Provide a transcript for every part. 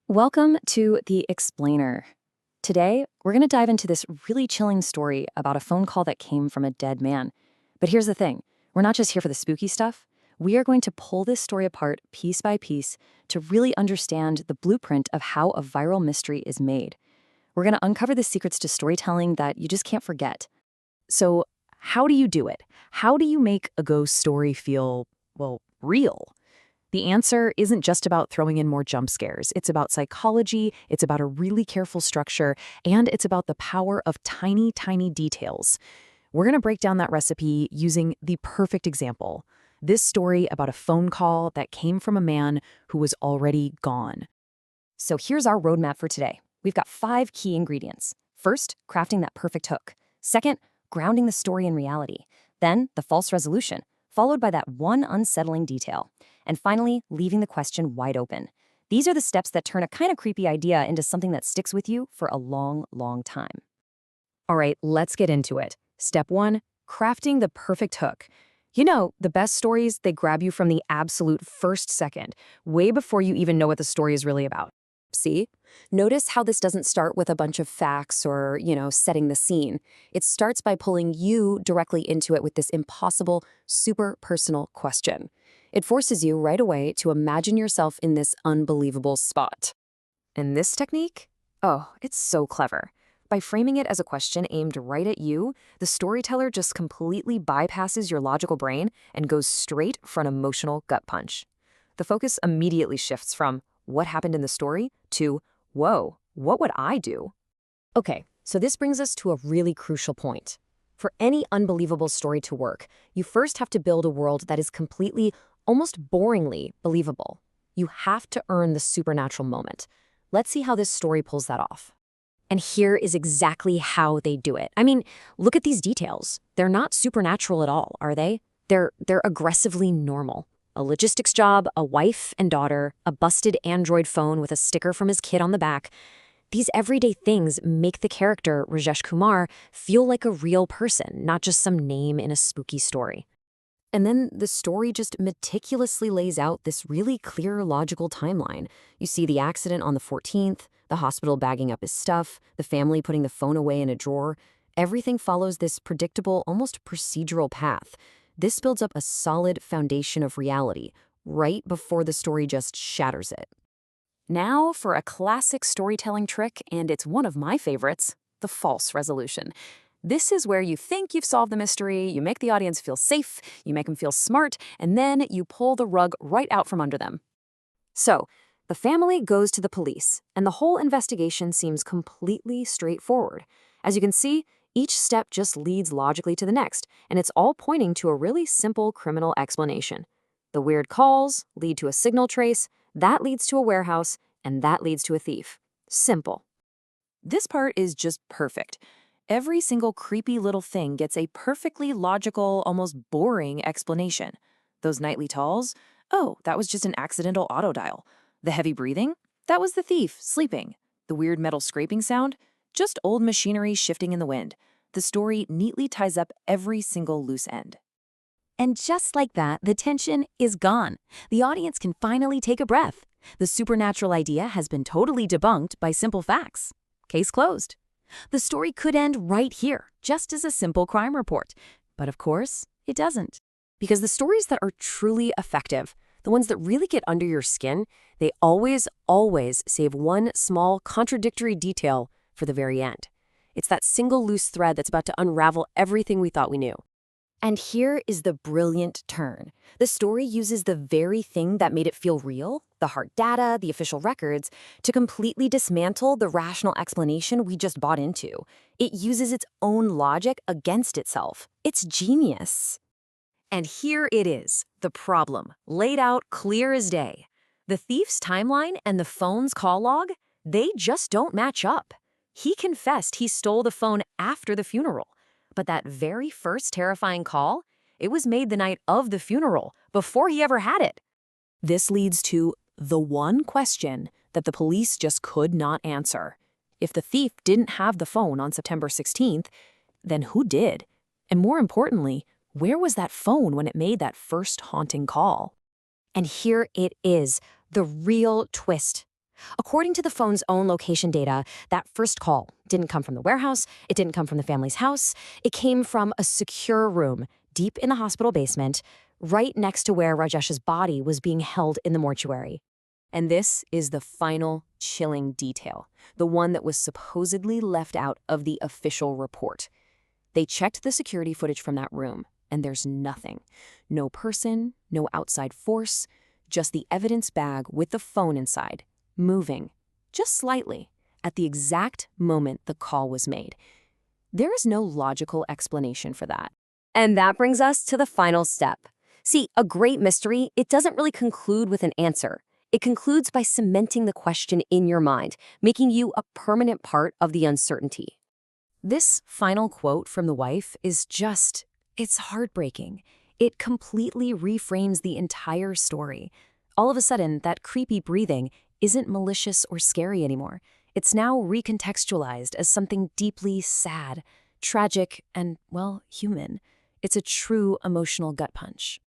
Welcome to The Explainer. Today, we're going to dive into this really chilling story about a phone call that came from a dead man. But here's the thing, we're not just here for the spooky stuff. We are going to pull this story apart piece by piece to really understand the blueprint of how a viral mystery is made. We're going to uncover the secrets to storytelling that you just can't forget. So, how do you do it? How do you make a ghost story feel, well, real? The answer isn't just about throwing in more jump scares. It's about psychology, it's about a really careful structure, and it's about the power of tiny, tiny details. We're going to break down that recipe using the perfect example. This story about a phone call that came from a man who was already gone. So here's our roadmap for today. We've got 5 key ingredients. First, crafting that perfect hook. Second, grounding the story in reality. Then, the false resolution, followed by that one unsettling detail. And finally, leaving the question wide open. These are the steps that turn a kind of creepy idea into something that sticks with you for a long, long time. All right, let's get into it. Step 1, crafting the perfect hook. You know, the best stories, they grab you from the absolute first second, way before you even know what the story is really about. See? Notice how this doesn't start with a bunch of facts or, setting the scene. It starts by pulling you directly into it with this impossible, super personal question. It forces you right away to imagine yourself in this unbelievable spot. And this technique? Oh, it's so clever. By framing it as a question aimed right at you, the storyteller just completely bypasses your logical brain and goes straight for an emotional gut punch. The focus immediately shifts from what happened in the story to, whoa, what would I do? Okay, so this brings us to a really crucial point. For any unbelievable story to work, you first have to build a world that is completely, almost boringly believable. You have to earn the supernatural moment. Let's see how this story pulls that off. And here is exactly how they do it. I mean, look at these details. They're not supernatural at all, are they? They're aggressively normal. A logistics job, a wife and daughter, a busted Android phone with a sticker from his kid on the back. These everyday things make the character, Rajesh Kumar, feel like a real person, not just some name in a spooky story. And then the story just meticulously lays out this really clear, logical timeline. You see the accident on the 14th, the hospital bagging up his stuff, the family putting the phone away in a drawer. Everything follows this predictable, almost procedural path. This builds up a solid foundation of reality, right before the story just shatters it. Now for a classic storytelling trick, and it's one of my favorites, the false resolution. This is where you think you've solved the mystery, you make the audience feel safe, you make them feel smart, and then you pull the rug right out from under them. So, the family goes to the police, and the whole investigation seems completely straightforward. As you can see, each step just leads logically to the next, and it's all pointing to a really simple criminal explanation. The weird calls lead to a signal trace, that leads to a warehouse, and that leads to a thief. Simple. This part is just perfect. Every single creepy little thing gets a perfectly logical, almost boring explanation. Those nightly calls? Oh, that was just an accidental auto dial. The heavy breathing? That was the thief, sleeping. The weird metal scraping sound? Just old machinery shifting in the wind. The story neatly ties up every single loose end. And just like that, the tension is gone. The audience can finally take a breath. The supernatural idea has been totally debunked by simple facts. Case closed. The story could end right here, just as a simple crime report. But of course, it doesn't. Because the stories that are truly effective, the ones that really get under your skin, they always save one small contradictory detail for the very end. It's that single loose thread that's about to unravel everything we thought we knew. And here is the brilliant turn. The story uses the very thing that made it feel real, the hard data, the official records, to completely dismantle the rational explanation we just bought into. It uses its own logic against itself. It's genius. And here it is, the problem, laid out clear as day. The thief's timeline and the phone's call log, they just don't match up. He confessed he stole the phone after the funeral. But that very first terrifying call, it was made the night of the funeral, before he ever had it. This leads to the one question that the police just could not answer. If the thief didn't have the phone on September 16th, then who did? And more importantly, where was that phone when it made that first haunting call? And here it is, the real twist. According to the phone's own location data, that first call didn't come from the warehouse, it didn't come from the family's house, it came from a secure room deep in the hospital basement, right next to where Rajesh's body was being held in the mortuary. And this is the final chilling detail, the one that was supposedly left out of the official report. They checked the security footage from that room, and there's nothing. No person, no outside force, just the evidence bag with the phone inside, moving, just slightly, at the exact moment the call was made. There is no logical explanation for that. And that brings us to the final step. See, a great mystery, it doesn't really conclude with an answer. It concludes by cementing the question in your mind, making you a permanent part of the uncertainty. This final quote from the wife is it's heartbreaking. It completely reframes the entire story. All of a sudden, that creepy breathing isn't malicious or scary anymore. It's now recontextualized as something deeply sad, tragic, and, well, human. It's a true emotional gut punch.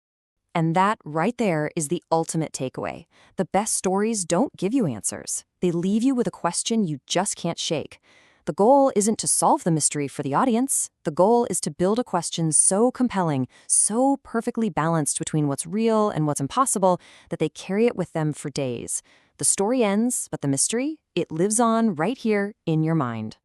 And that right there is the ultimate takeaway. The best stories don't give you answers. They leave you with a question you just can't shake. The goal isn't to solve the mystery for the audience. The goal is to build a question so compelling, so perfectly balanced between what's real and what's impossible that they carry it with them for days. The story ends, but the mystery, it lives on right here in your mind.